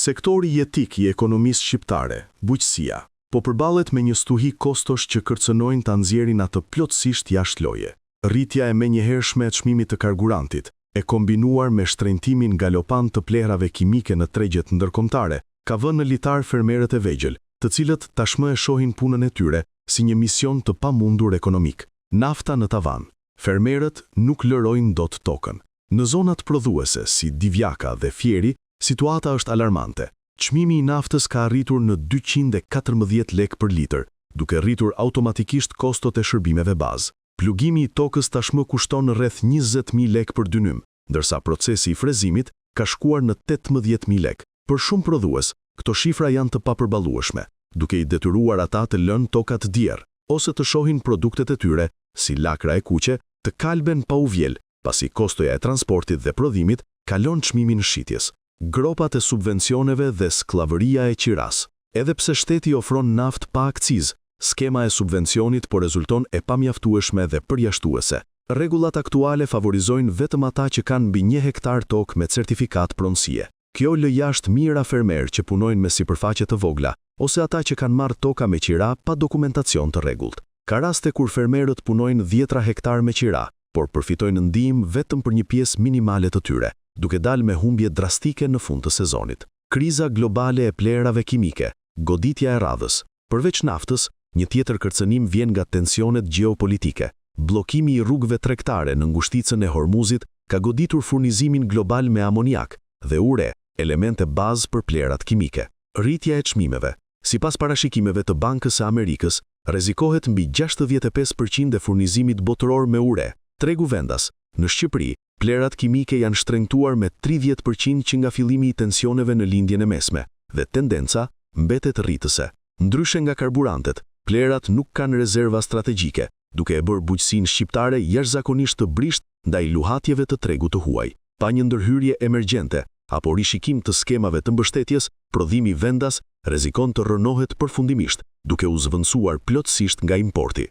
Sektori jetik i ekonomisë shqiptare, bujqësia, po përballet me një stuhi kostosh që kërcënojnë ta nxjerrin atë plotësisht jashtë loje. Rritja e menjëhershme e çmimit të karburantit, e kombinuar me shtrenjtimin galopant të plehrave kimike në tregjet ndërkombëtare, ka vënë në litar fermerët e vegjël, të cilët tashmë e shohin punën e tyre si një mision të pamundur ekonomik. Nafta në tavan. Fermerët nuk lërojnë dot tokën. Në zonat prodhuese si Divjaka dhe Fieri, situata është alarmante. Çmimi i naftës ka arritur në 214 lek për litër, duke rritur automatikisht kostot e shërbimeve bazë. Plugimi i tokës tashmë kushton rreth 20.000 lek për dynym, ndërsa procesi i frezimit ka shkuar në 18.000 lek. Për shumë prodhues, këto shifra janë të papërballueshme, duke i detyruar ata të lënë tokat djerë, ose të shohin produktet e tyre, si lakra e kuqe, të kalben pa u vjel, pasi kostoja e transportit dhe prodhimit kalon çmimin shitjes. Gropat e subvencioneve dhe skllavëria e qiras. Edhe pse shteti ofron naftë pa akcizë, skema e subvencionit po rezulton e pamjaftueshme dhe përjashtuese. Rregullat aktuale favorizojnë vetëm ata që kanë mbi 1 hektar tokë me certifikat pronësie. Kjo lë jashtë mijëra fermerë që punojnë me sipërfaqe të vogla, ose ata që kanë marrë toka me qira pa dokumentacion të rregullt. Ka raste kur fermerët punojnë 10 hektar me qira, por përfitojnë ndihmë vetëm për një pjesë minimale të tyre, duke dalë me humbje drastike në fund të sezonit. Kriza globale e plerave kimike, goditja e radhës. Përveç naftës, një tjetër kërcënim vjen nga tensionet gjeopolitike. Bllokimi i rrugëve tregtare në ngushticën e Hormuzit ka goditur furnizimin global me amoniak dhe ure, elemente bazë për plerat kimike. Rritja e çmimeve. Sipas parashikimeve të Bankës së Amerikës, rrezikohet mbi 65% e furnizimit botëror me ure. Tregu vendas. Në Shqipëri, plerat kimike janë shtrenjtuar me 30% që nga fillimi i tensioneve në lindjen e mesme, dhe tendenca mbetet rritëse. Ndryshe nga karburantet, plerat nuk kanë rezerva strategjike, duke e bërë bujqësinë shqiptare jashtëzakonisht të brisht ndaj luhatjeve të tregut të huaj. Pa një ndërhyrje emergjente apo rishikim të skemave të mbështetjes, prodhimi vendas rrezikon të rënohet përfundimisht, duke u zvendësuar plotësisht nga importi.